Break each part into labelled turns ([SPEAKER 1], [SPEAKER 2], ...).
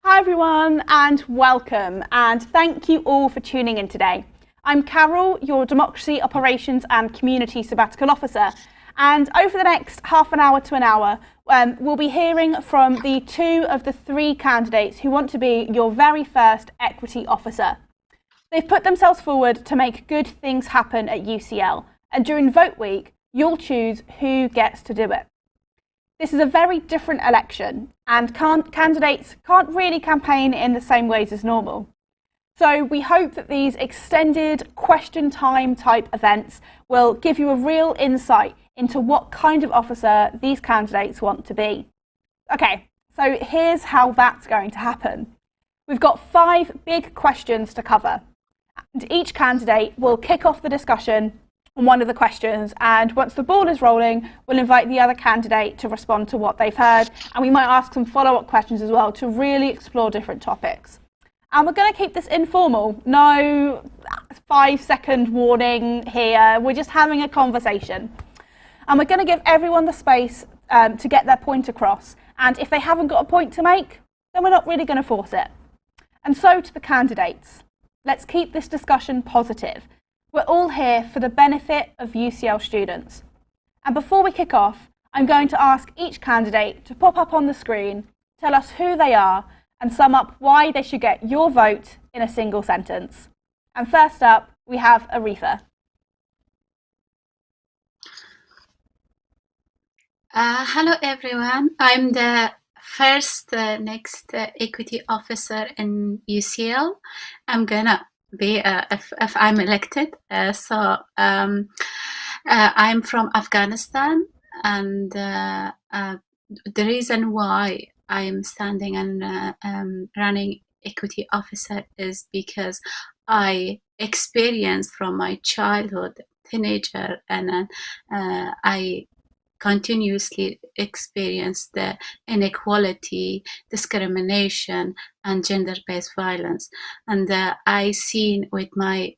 [SPEAKER 1] Hi everyone and welcome, and thank you all for tuning in today. I'm Carol, your Democracy Operations and Community Sabbatical Officer, and over the next half an hour to an hour we'll be hearing from the two of the three candidates who want to be your very first Equity Officer. They've put themselves forward to make good things happen at UCL, and during Vote Week you'll choose who gets to do it. This is a very different election, and candidates can't really campaign in the same ways as normal. So we hope that these extended question time type events will give you a real insight into what kind of officer these candidates want to be. Okay, so here's how that's going to happen. We've got 5 big questions to cover, and each candidate will kick off the discussion on one of the questions, and once the ball is rolling, we'll invite the other candidate to respond to what they've heard, and we might ask some follow-up questions as well to really explore different topics. And we're going to keep this informal, no 5-second warning here, we're just having a conversation. And we're going to give everyone the space to get their point across, and if they haven't got a point to make, then we're not really going to force it. And so to the candidates, let's keep this discussion positive. We're all here for the benefit of UCL students. And before we kick off, I'm going to ask each candidate to pop up on the screen, tell us who they are, and sum up why they should get your vote in a single sentence. And first up, we have Arifa.
[SPEAKER 2] Hello everyone, I'm the first next equity officer in UCL. I'm gonna be if I'm elected. I'm from Afghanistan, and the reason why I'm standing and running equity officer is because I experienced from my childhood, teenager, and I continuously experience the inequality, discrimination, and gender-based violence, and I've seen with my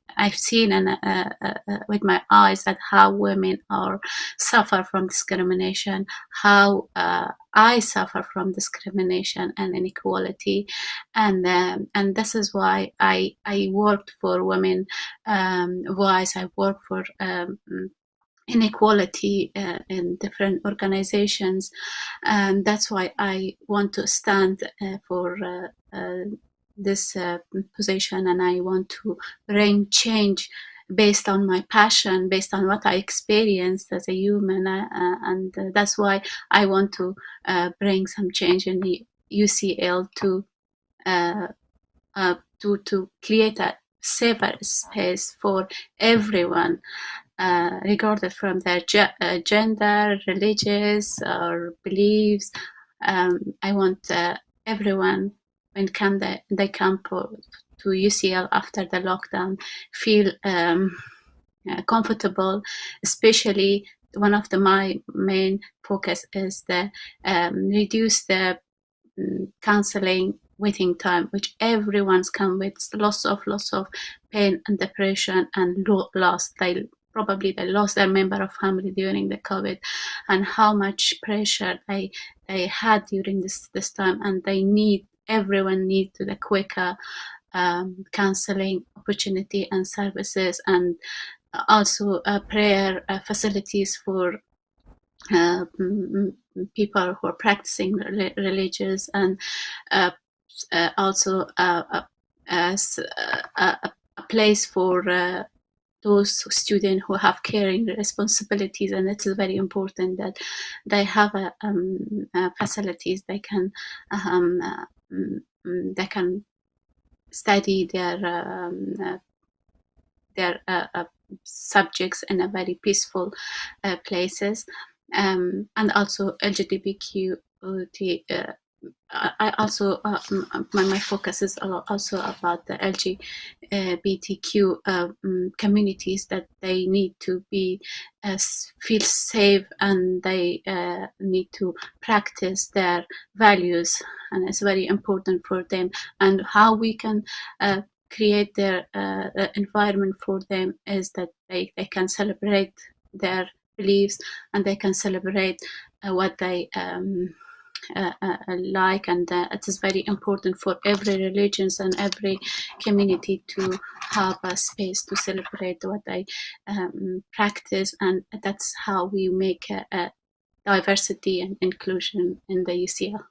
[SPEAKER 2] eyes that how women are suffer from discrimination, how I suffer from discrimination and inequality, and this is why I worked for women voice. I work for inequality in different organizations, and that's why I want to stand for this position, and I want to bring change based on my passion, based on what I experienced as a human, and that's why I want to bring some change in the UCL to create a safer space for everyone, regardless from their gender, religious, or beliefs. I want everyone, when they come to UCL after the lockdown, feel comfortable. Especially one of my main focus is the reduce the counseling waiting time, which everyone's come with lots of pain and depression and loss. They lost their member of family during the COVID, and how much pressure they had during this time, and everyone needs the quicker counseling opportunity and services, and also prayer facilities for people who are practicing religious, and also a place for those students who have caring responsibilities, and it is very important that they have facilities they can study their subjects in a very peaceful places, and also LGBTQ. I also my focus is also about the LGBTQ communities, that they need to be feel safe, and they need to practice their values, and it's very important for them. And how we can create their environment for them is that they can celebrate their beliefs, and they can celebrate what they like, and it is very important for every religions and every community to have a space to celebrate what they practice, and that's how we make a diversity and inclusion in the UCL.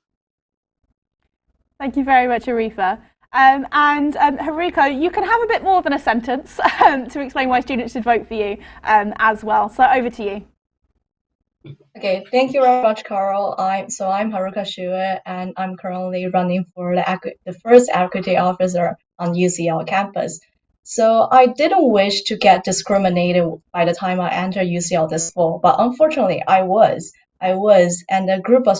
[SPEAKER 1] Thank you very much, Arifa. And Haruka, you can have a bit more than a sentence to explain why students should vote for you as well. So over to you.
[SPEAKER 3] Okay, thank you very much, Carol. I'm Haruka Shuei, and I'm currently running for the first equity officer on UCL campus. So I didn't wish to get discriminated by the time I entered UCL this fall, but unfortunately I was, and a group of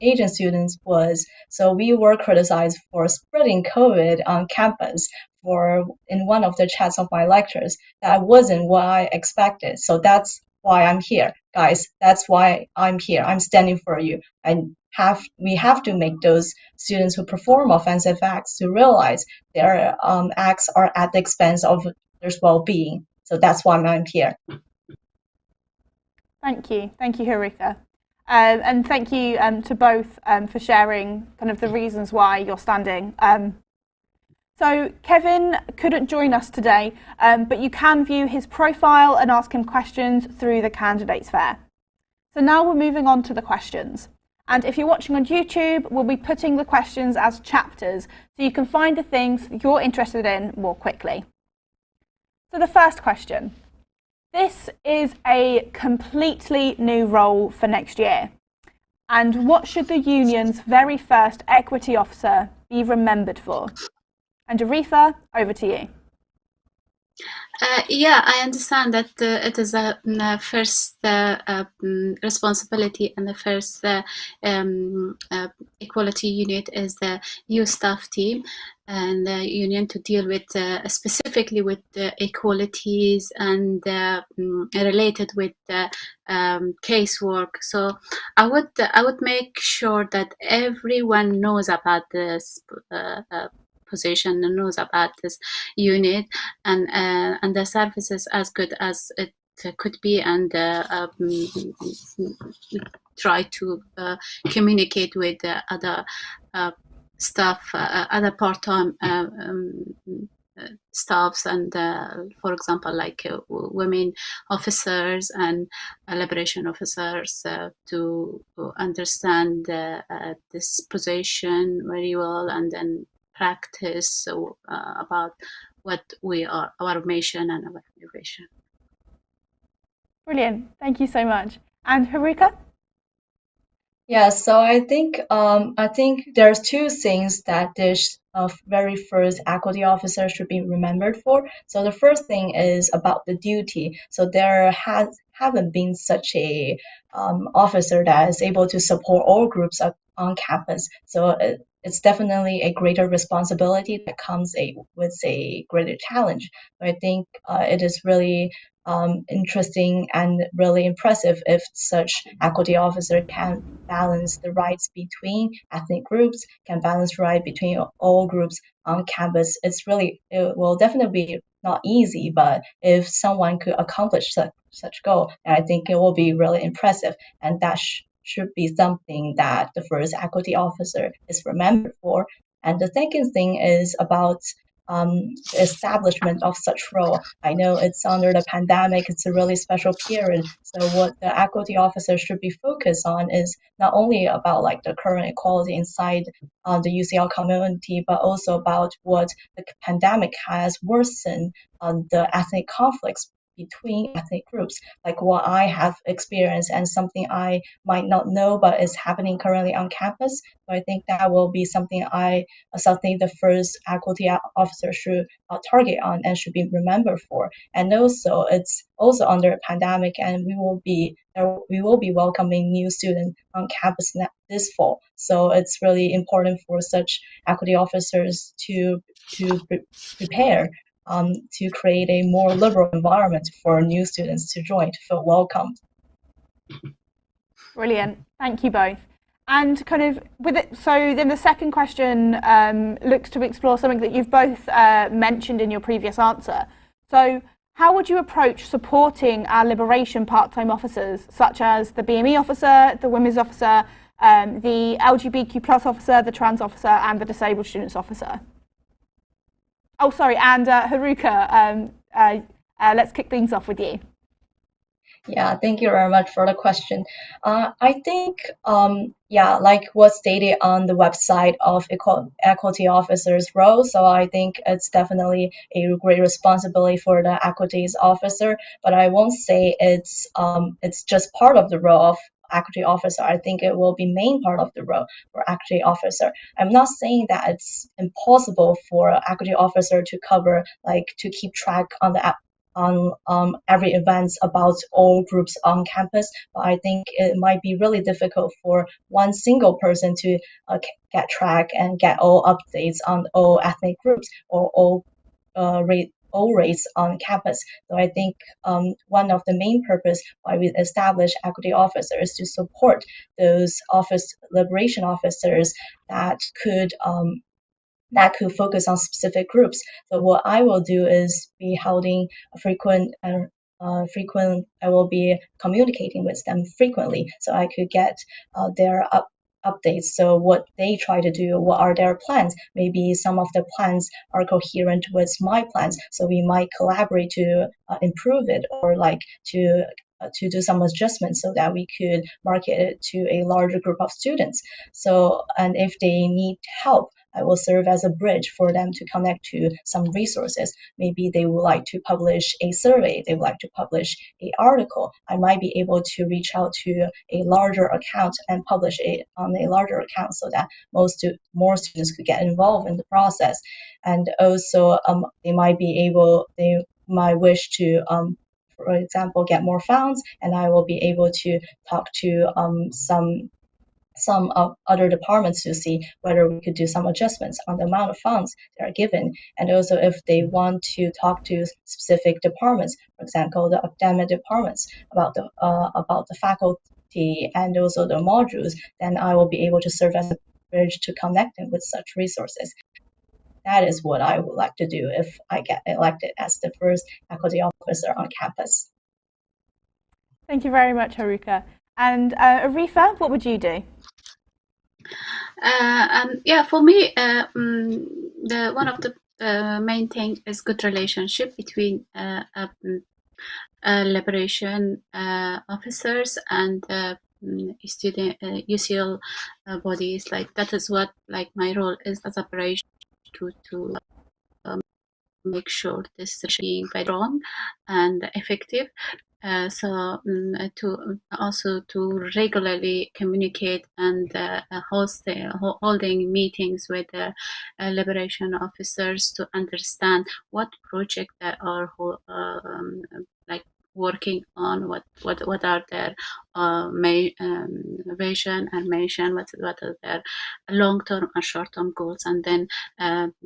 [SPEAKER 3] Asian students was. So we were criticized for spreading COVID on campus in one of the chats of my lectures. That wasn't what I expected. So that's why I'm here, guys. That's why I'm here. I'm standing for you. We have to make those students who perform offensive acts to realize their acts are at the expense of their well-being. So that's why I'm here.
[SPEAKER 1] Thank you, Haruka, and thank you to both for sharing kind of the reasons why you're standing. So Kevin couldn't join us today, but you can view his profile and ask him questions through the Candidates Fair. So now we're moving on to the questions. And if you're watching on YouTube, we'll be putting the questions as chapters so you can find the things that you're interested in more quickly. So the first question. This is a completely new role for next year. And what should the union's very first equity officer be remembered for? And Arifa, over to you.
[SPEAKER 2] Yeah, I understand that it is a first responsibility, and the first equality unit is the youth staff team and the union to deal with specifically with the equalities and related with the casework. So I would make sure that everyone knows about this position and knows about this unit, and the services as good as it could be, and try to communicate with other staff, other part-time staffs, and for example, like women officers and liberation officers to understand this position very well, and then practice about what we are, our mission and our innovation.
[SPEAKER 1] Brilliant, thank you so much. And Haruka?
[SPEAKER 3] Yeah, so I think there's two things that this very first equity officer should be remembered for. So the first thing is about the duty. So there haven't been such a officer that is able to support all groups on campus. So it's definitely a greater responsibility that comes with a greater challenge. But I think it is really interesting and really impressive if such equity officer can balance the rights between ethnic groups, can balance right between all groups on campus. It will definitely be not easy, but if someone could accomplish such goal, I think it will be really impressive, and that should be something that the first equity officer is remembered for. And the second thing is about establishment of such role. I know it's under the pandemic, it's a really special period. So what the equity officer should be focused on is not only about like the current equality inside the UCL community, but also about what the pandemic has worsened the ethnic conflicts between ethnic groups, like what I have experienced and something I might not know but is happening currently on campus. So I think that will be something the first equity officer should target on and should be remembered for. And also, it's also under a pandemic, and we will be welcoming new students on campus this fall. So it's really important for such equity officers to prepare to create a more liberal environment for new students to join, to feel welcomed.
[SPEAKER 1] Brilliant, thank you both. And kind of with it, so then the second question looks to explore something that you've both mentioned in your previous answer. So how would you approach supporting our liberation part-time officers, such as the BME officer, the women's officer, the LGBTQ plus officer, the trans officer, and the disabled students officer. Oh, sorry, and Haruka, let's kick things off with you.
[SPEAKER 3] Yeah, thank you very much for the question. I think, yeah, like what's stated on the website of equality officer's role. So I think it's definitely a great responsibility for the equities officer, but I won't say it's just part of the role of equity officer. I think it will be main part of the role for equity officer. I'm not saying that it's impossible for equity officer to cover, like to keep track on the on every events about all groups on campus, but I think it might be really difficult for one single person to get track and get all updates on all ethnic groups or all race on campus. So I think one of the main purpose why we establish equity officers is to support those liberation officers that could focus on specific groups. So what I will do is be holding a frequent. I will be communicating with them frequently, so I could get their updates. So what they try to do, what are their plans? Maybe some of the plans are coherent with my plans, so we might collaborate to improve it, or like to do some adjustments so that we could market it to a larger group of students. So, and if they need help, I will serve as a bridge for them to connect to some resources. Maybe they would like to publish a survey, they would like to publish an article. I might be able to reach out to a larger account and publish it on a larger account so that more students could get involved in the process. And also, they might wish to for example, get more funds, and I will be able to talk to some other departments to see whether we could do some adjustments on the amount of funds that are given. And also if they want to talk to specific departments, for example, the academic departments about the faculty and also the modules, then I will be able to serve as a bridge to connect them with such resources. That is what I would like to do if I get elected as the first equity officer on campus.
[SPEAKER 1] Thank you very much, Haruka. And Arifa, what would you do?
[SPEAKER 2] Yeah, for me, one of the main thing is good relationship between liberation officers and student UCL bodies. Like that is what like my role is as a bridge to make sure this is being very strong and effective. So to regularly communicate and holding meetings with the liberation officers to understand what project they are like working on, what are their vision and mission, what are their long-term and short-term goals, and then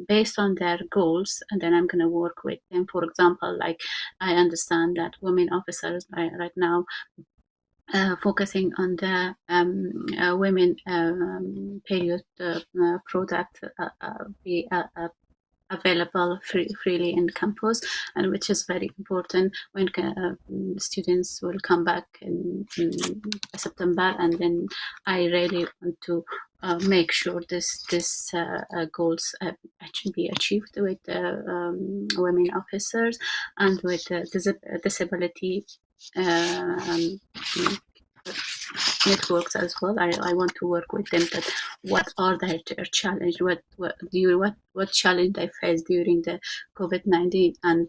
[SPEAKER 2] based on their goals, and then I'm going to work with them. For example, like I understand that women officers right now focusing on the women period product be available freely in campus, and which is very important when students will come back in September, and then I really want to make sure this goals be achieved with women officers and with disability networks as well. I want to work with them. That what are their challenge? What challenge they face during the COVID-19, and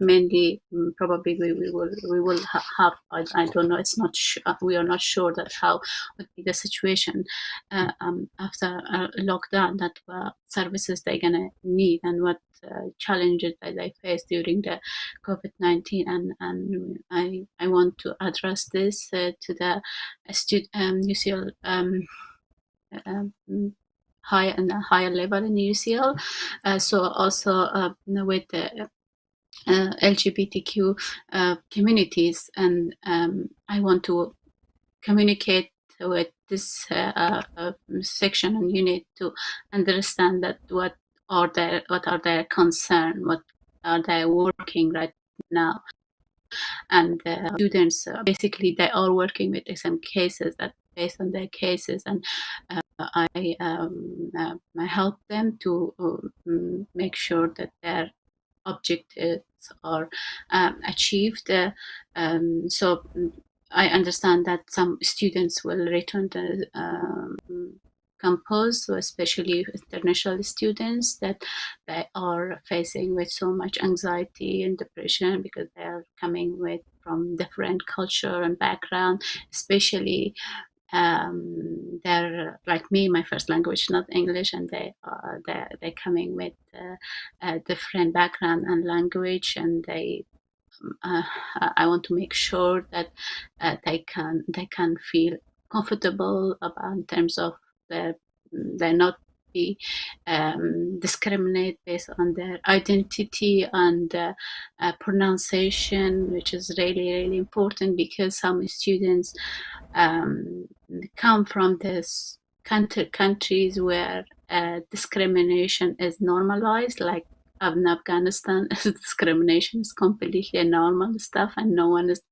[SPEAKER 2] mainly probably we will have. I don't know. It's not. We are not sure that how would be the situation after lockdown. That services they're gonna need, and what challenges that they face during the COVID-19, and I want to address this to the UCL higher level in UCL. So also with the LGBTQ communities, and I want to communicate with this section and unit to understand that what are their concern, what are they working right now, and students basically they are working with some cases that based on their cases, and I help them to make sure that their objectives are achieved. So I understand that some students will return to campus, especially international students, that they are facing with so much anxiety and depression because they are coming from different culture and background, especially they're like me, my first language is not English, and they're coming with a different background and language, and I want to make sure that they can feel comfortable about in terms of they not be discriminated based on their identity and pronunciation, which is really important because some students come from this countries where discrimination is normalized, like in Afghanistan. Discrimination is completely normal stuff and no one is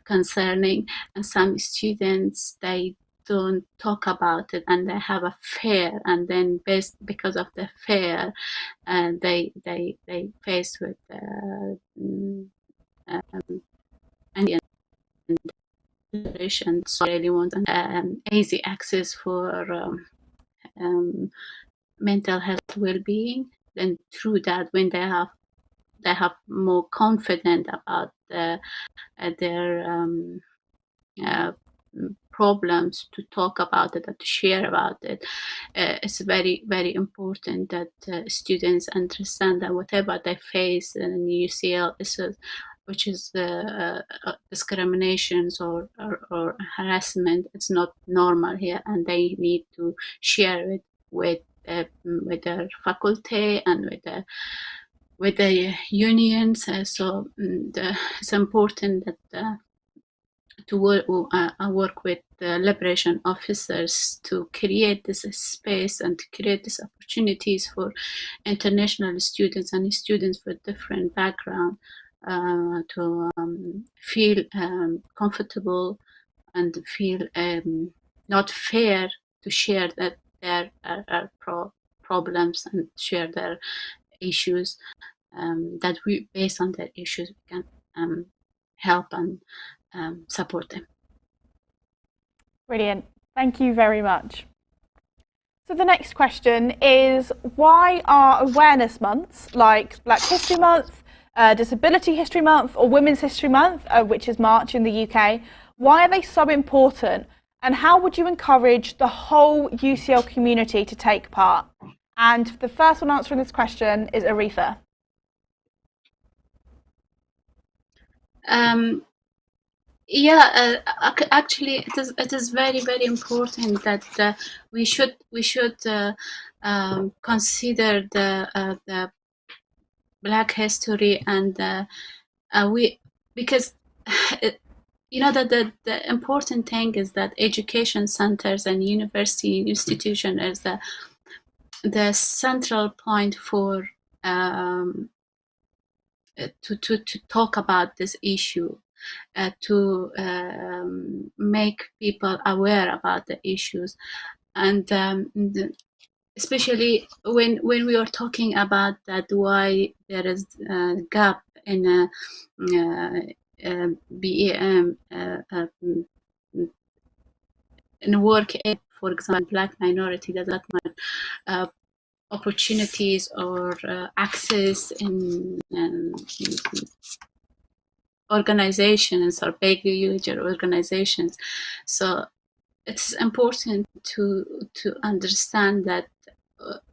[SPEAKER 2] concerning, and some students, they don't talk about it and they have a fear, and then because of the fear they face with and so really want easy access for mental health well-being. Then through that, when they have more confident about their problems, to talk about it and to share about it. It's very, very important that students understand that whatever they face in UCL which is discriminations or harassment, it's not normal here, and they need to share it with their faculty and with the unions. So it's important that to work with liberation officers to create this space and to create these opportunities for international students and students with different background to feel comfortable and feel not fair to share that their problems and share their issues, that we, based on their issues, we can help and support them.
[SPEAKER 1] Brilliant. Thank you very much. So the next question is, why are awareness months like Black History Month, Disability History Month or Women's History Month, which is March in the UK, why are they so important, and how would you encourage the whole UCL community to take part? And the first one answering this question is Arifa.
[SPEAKER 2] Actually, it is very, very important that we should consider the Black history, and because that the important thing is that education centers and university institution is the central point for to talk about this issue, to make people aware about the issues, and especially when we are talking about that, why there is a gap in BEM in work, for example, Black minority does not much opportunities or access in organizations or big user organizations. So it's important to understand that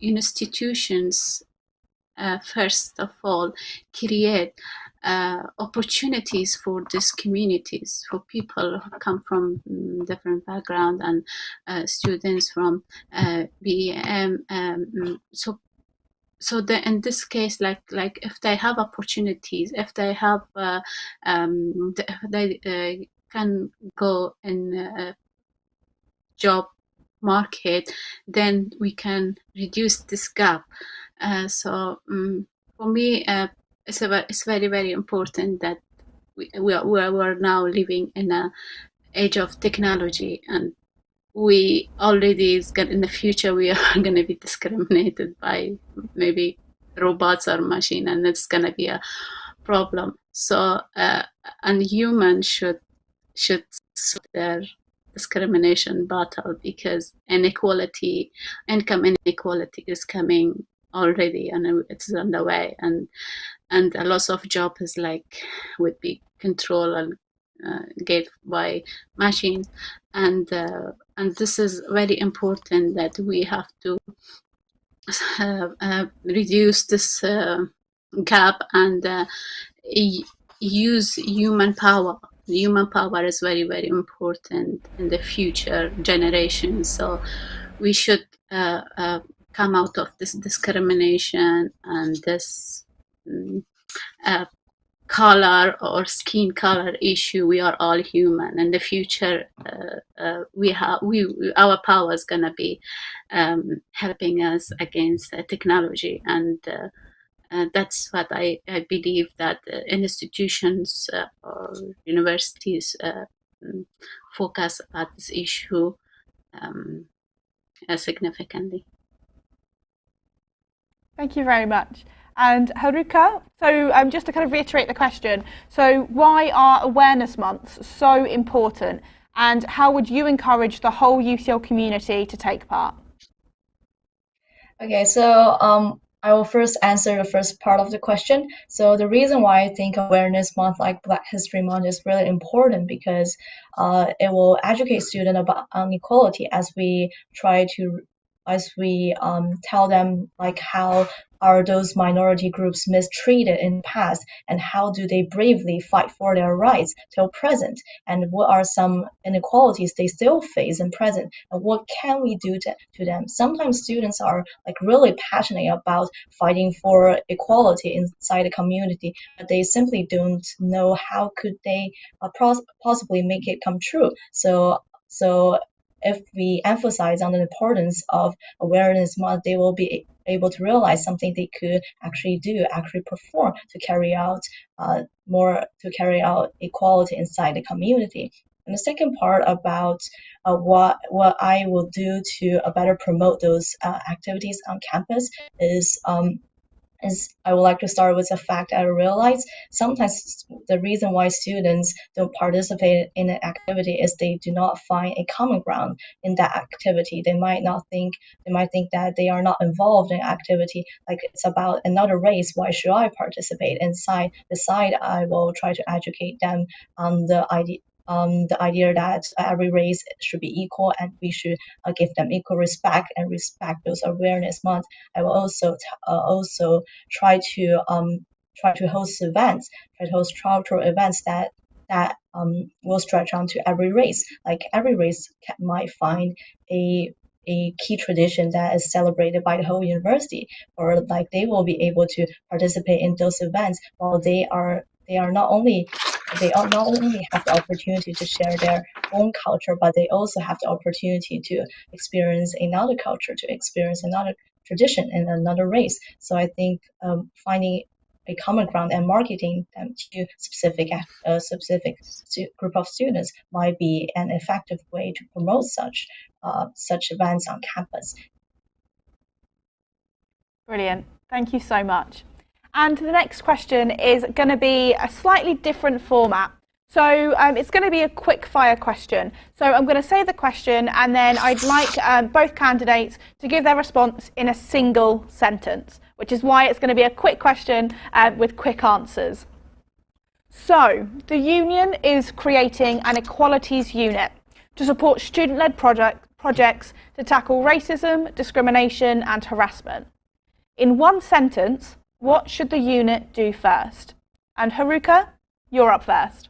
[SPEAKER 2] institutions first of all create opportunities for these communities, for people who come from different background and students from BEM. So in this case, like if they have opportunities, if they have they can go in job market, then we can reduce this gap. So for me, it's very, very important that we are now living in an age of technology, and we already in the future we are going to be discriminated by maybe robots or machine, and it's going to be a problem. So and humans should stop their discrimination battle, because income inequality is coming already, and it's on the way, and a loss of job is like would be controlled and get by machines, and this is very important that we have to reduce this gap and use human power. Human power is very, very important in the future generations. So we should come out of this discrimination and this color or skin color issue. We are all human. In the future, our power is gonna be helping us against technology, and that's what I believe, that institutions or universities focus at this issue significantly.
[SPEAKER 1] Thank you very much. And Haruka, so just to kind of reiterate the question, so why are awareness months so important, and how would you encourage the whole UCL community to take part?
[SPEAKER 3] Okay, so I will first answer the first part of the question. So the reason why I think Awareness Month, like Black History Month, is really important, because it will educate students about equality as we tell them like how are those minority groups mistreated in the past, and how do they bravely fight for their rights till present, and what are some inequalities they still face in present, and what can we do to them. Sometimes students are like really passionate about fighting for equality inside the community, but they simply don't know how could they possibly make it come true. So if we emphasize on the importance of Awareness Month, they will be able to realize something they could actually perform to carry out equality inside the community. And the second part about what I will do to better promote those activities on campus is I would like to start with the fact I realize sometimes the reason why students don't participate in an activity is they do not find a common ground in that activity. They might think that they are not involved in activity, like it's about another race. Why should I participate inside? Beside, I will try to educate them on the idea that every race should be equal, and we should give them equal respect and respect those Awareness Month. I will also try to host cultural events that will stretch onto every race. Like every race might find a key tradition that is celebrated by the whole university, or like they will be able to participate in those events, while they not only have the opportunity to share their own culture, but they also have the opportunity to experience another culture, to experience another tradition in another race. So I think finding a common ground and marketing them to specific group of students might be an effective way to promote such events on campus.
[SPEAKER 1] Brilliant. Thank you so much. And the next question is going to be a slightly different format. So it's going to be a quick fire question. So I'm going to say the question, and then I'd like both candidates to give their response in a single sentence, which is why it's going to be a quick question with quick answers. So the union is creating an Equalities Unit to support student-led projects to tackle racism, discrimination and harassment. In one sentence, what should the unit do first? And Haruka, you're up first.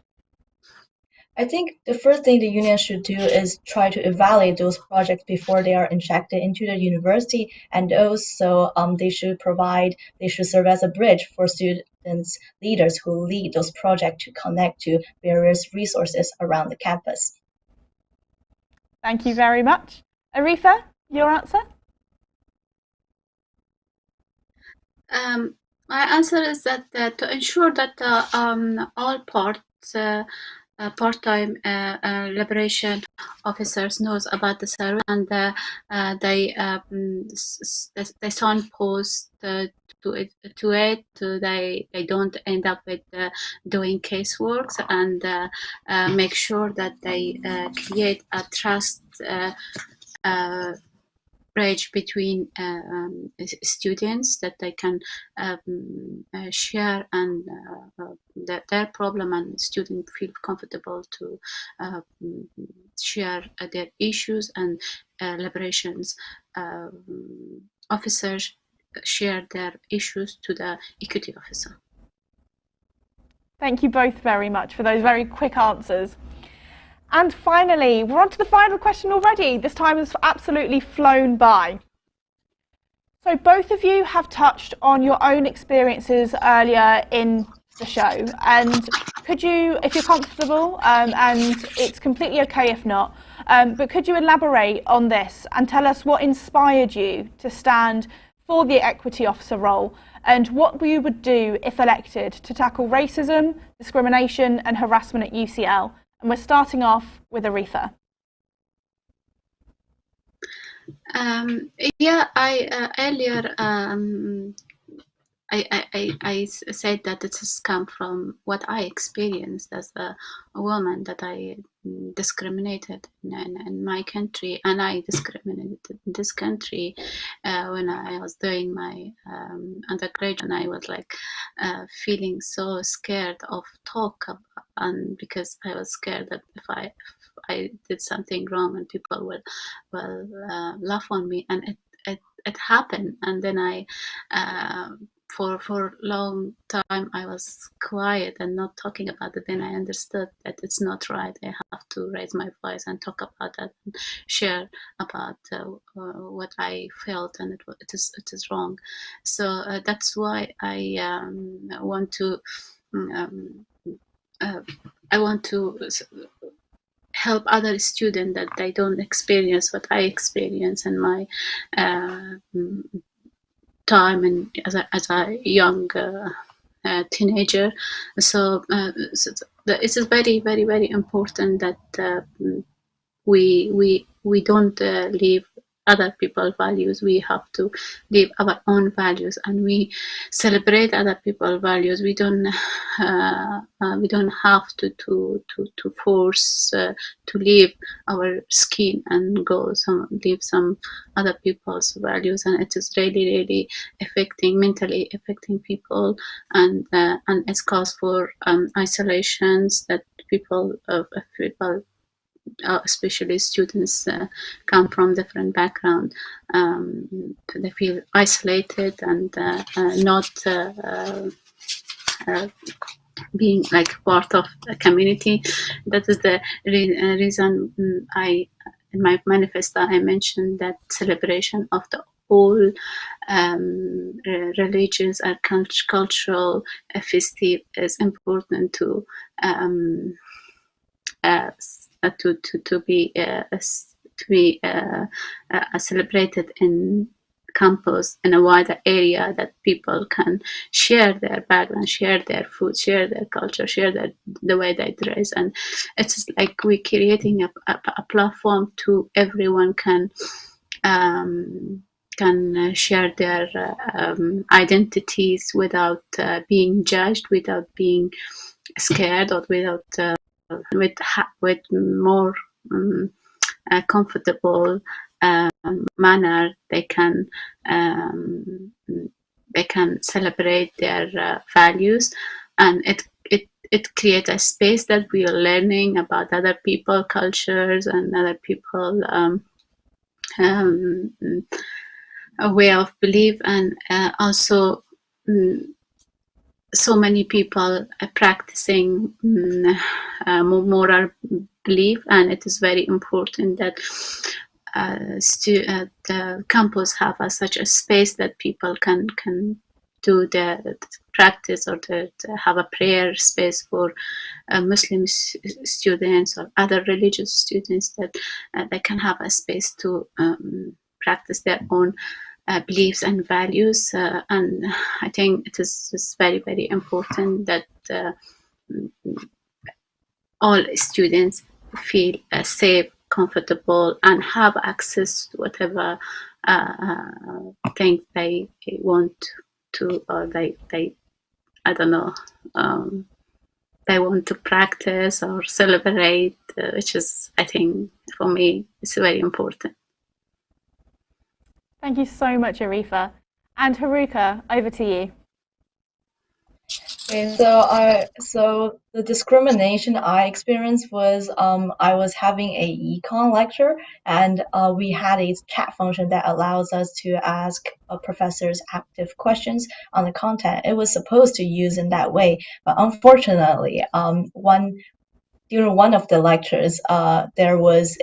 [SPEAKER 3] I think the first thing the union should do is try to evaluate those projects before they are injected into the university, and also they should serve as a bridge for students, leaders who lead those projects to connect to various resources around the campus.
[SPEAKER 1] Thank you very much. Arifa, your answer?
[SPEAKER 2] My answer is that to ensure that all parts part-time liberation officers knows about the service, and they signpost to it. They don't end up with doing caseworks, and make sure that they create a trust bridge between students, that they can share and their problem, and students feel comfortable to share their issues, and liberations officers share their issues to the equity officer.
[SPEAKER 1] Thank you both very much for those very quick answers. And finally, we're on to the final question already. This time has absolutely flown by. So both of you have touched on your own experiences earlier in the show. And could you, if you're comfortable, and it's completely okay if not, but could you elaborate on this and tell us what inspired you to stand for the equity officer role, and what you would do if elected to tackle racism, discrimination and harassment at UCL? And we're starting off with Arifa.
[SPEAKER 2] Earlier I said that it has come from what I experienced as a woman, that I discriminated in my country, and I discriminated in this country when I was doing my undergraduate, and I was like feeling so scared of talk about, and because I was scared that if I did something wrong and people will laugh on me, and it happened. And then I for long time I was quiet and not talking about it. Then I understood that it's not right. I have to raise my voice and talk about that and share about what I felt, and it is wrong. So that's why I want to help other students that they don't experience what I experience in my time and as a young teenager. So it is very, very, very important that we don't leave other people's values. We have to live our own values, and we celebrate other people's values. We don't have to force to leave our skin and leave some other people's values. And it is really, really mentally affecting people, and it's cause for isolations that people especially students come from different background. They feel isolated and not being like part of a community. That is the reason in my manifesto I mentioned that celebration of the all religions and cultural festive is important to be celebrated in campus in a wider area, that people can share their background, share their food, share their culture, share the way they dress. And it's like we're creating a platform to everyone can share their identities without being judged, without being scared, or without with more comfortable manner. They can celebrate their values, and it creates a space that we are learning about other people, cultures, and other people a way of belief, and also so many people are practicing moral belief, and it is very important that the campus have such a space that people can do the practice, or to have a prayer space for Muslim students or other religious students, that they can have a space to practice their own beliefs and values. And I think it is very, very important that all students feel safe, comfortable, and have access to whatever things they want to, or they I don't know, they want to practice or celebrate, which is, I think, for me, it's very important.
[SPEAKER 1] Thank you so much, Arifa. And Haruka, over to you.
[SPEAKER 3] Okay, so the discrimination I experienced was I was having a econ lecture, and we had a chat function that allows us to ask professors active questions on the content. It was supposed to use in that way, but unfortunately, during one of the lectures, there was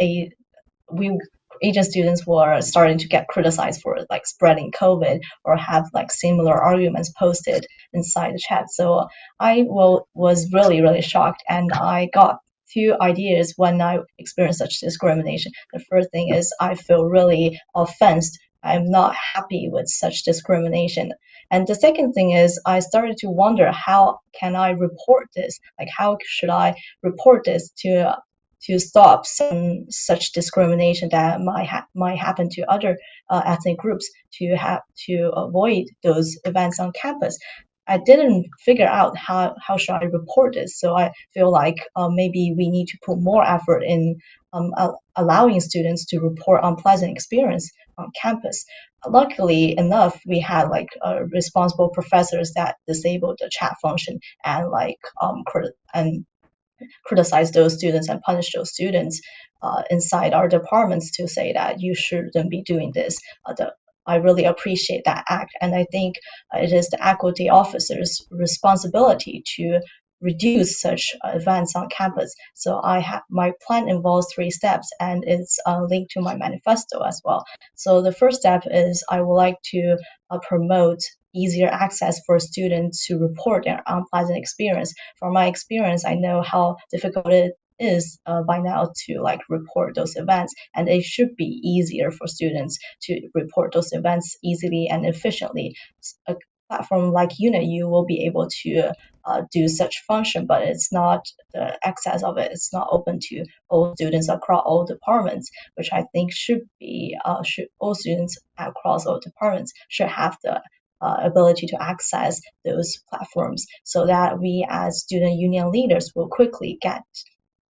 [SPEAKER 3] Asian students were starting to get criticized for like spreading COVID or have like similar arguments posted inside the chat. So I was really, really shocked, and I got two ideas when I experienced such discrimination. The first thing is I feel really offended. I'm not happy with such discrimination. And the second thing is I started to wonder, how can I report this? Like, how should I report this to stop some such discrimination that might happen to other ethnic groups, to avoid those events on campus. I didn't figure out how should I report this, so I feel like maybe we need to put more effort in allowing students to report unpleasant experience on campus. Luckily enough, we had like responsible professors that disabled the chat function and criticize those students and punish those students inside our departments to say that you shouldn't be doing this. I really appreciate that act, and I think it is the equity officer's responsibility to reduce such events on campus. So my plan involves 3 steps, and it's linked to my manifesto as well. So the first step is I would like to promote easier access for students to report their unpleasant experience. From my experience, I know how difficult it is by now to like report those events, and it should be easier for students to report those events easily and efficiently. A platform like Unit, you will be able to do such function, but it's not the access of it. It's not open to all students across all departments, which I think should all students across all departments should have the ability to access those platforms, so that we as student union leaders will quickly get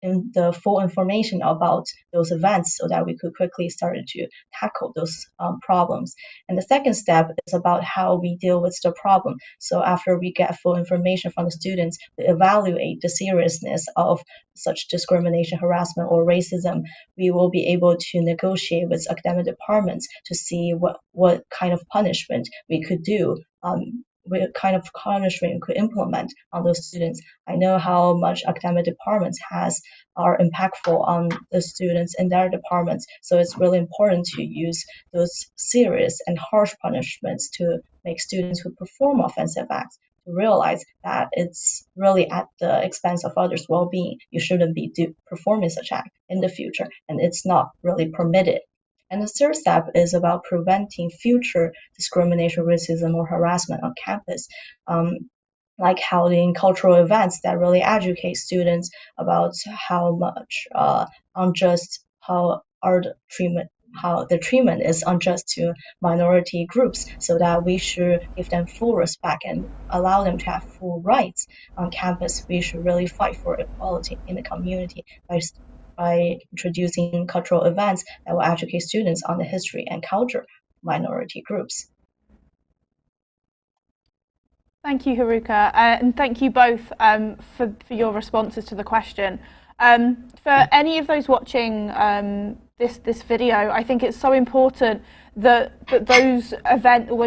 [SPEAKER 3] the full information about those events, so that we could quickly start to tackle those problems. And the second step is about how we deal with the problem. So after we get full information from the students, we evaluate the seriousness of such discrimination, harassment, or racism. We will be able to negotiate with academic departments to see what kind of punishment we could do, what kind of punishment we could implement on those students. I know how much academic departments are impactful on the students in their departments. So it's really important to use those serious and harsh punishments to make students who perform offensive acts to realize that it's really at the expense of others' well-being. You shouldn't be performing such act in the future, and it's not really permitted. And the third step is about preventing future discrimination, racism, or harassment on campus, like holding cultural events that really educate students about how much how the treatment is unjust to minority groups, so that we should give them full respect and allow them to have full rights on campus. We should really fight for equality in the community by introducing cultural events that will educate students on the history and culture of minority groups.
[SPEAKER 1] Thank you, Haruka, and thank you both for your responses to the question. For any of those watching this video, I think it's so important that those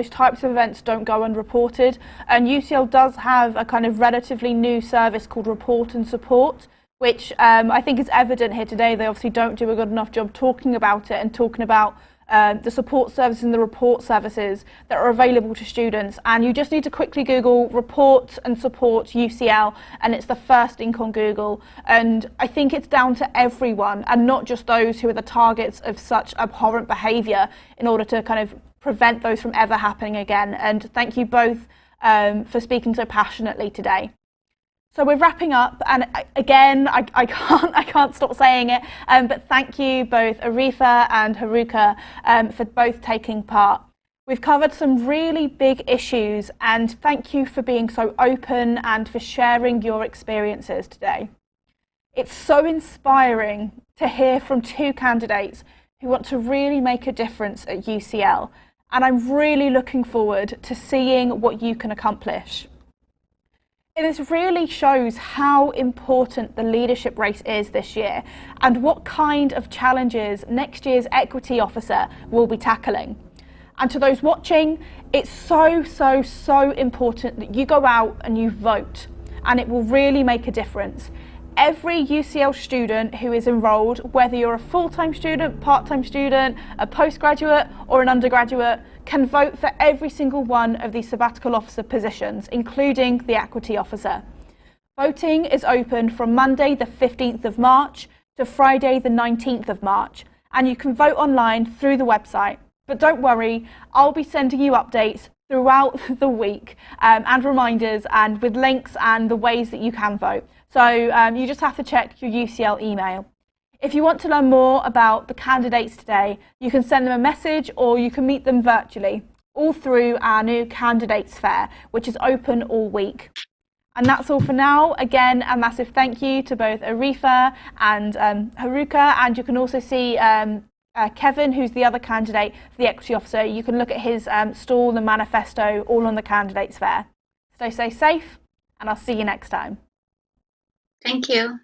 [SPEAKER 1] types of events don't go unreported. And UCL does have a kind of relatively new service called Report and Support, which I think is evident here today. They obviously don't do a good enough job talking about it and talking about the support services and the report services that are available to students. And you just need to quickly Google Report and Support UCL, and it's the first link on Google. And I think it's down to everyone, and not just those who are the targets of such abhorrent behaviour, in order to kind of prevent those from ever happening again. And thank you both for speaking so passionately today. So we're wrapping up, and again, I can't stop saying it, but thank you both Arifa and Haruka for both taking part. We've covered some really big issues, and thank you for being so open and for sharing your experiences today. It's so inspiring to hear from two candidates who want to really make a difference at UCL, and I'm really looking forward to seeing what you can accomplish. This really shows how important the leadership race is this year and what kind of challenges next year's equity officer will be tackling. And to those watching, it's so important that you go out and you vote, and it will really make a difference. Every UCL student who is enrolled, whether you're a full-time student, part-time student, a postgraduate or an undergraduate, can vote for every single one of these sabbatical officer positions, including the equity officer. Voting is open from Monday the 15th of March to Friday the 19th of March, and you can vote online through the website. But don't worry, I'll be sending you updates throughout the week and reminders and with links and the ways that you can vote. So you just have to check your UCL email. If you want to learn more about the candidates today, you can send them a message or you can meet them virtually, all through our new Candidates Fair, which is open all week. And that's all for now. Again, a massive thank you to both Arifa and Haruka, and you can also see Kevin, who's the other candidate for the equity officer. You can look at his stall and manifesto all on the Candidates Fair. So stay safe, and I'll see you next time.
[SPEAKER 2] Thank you.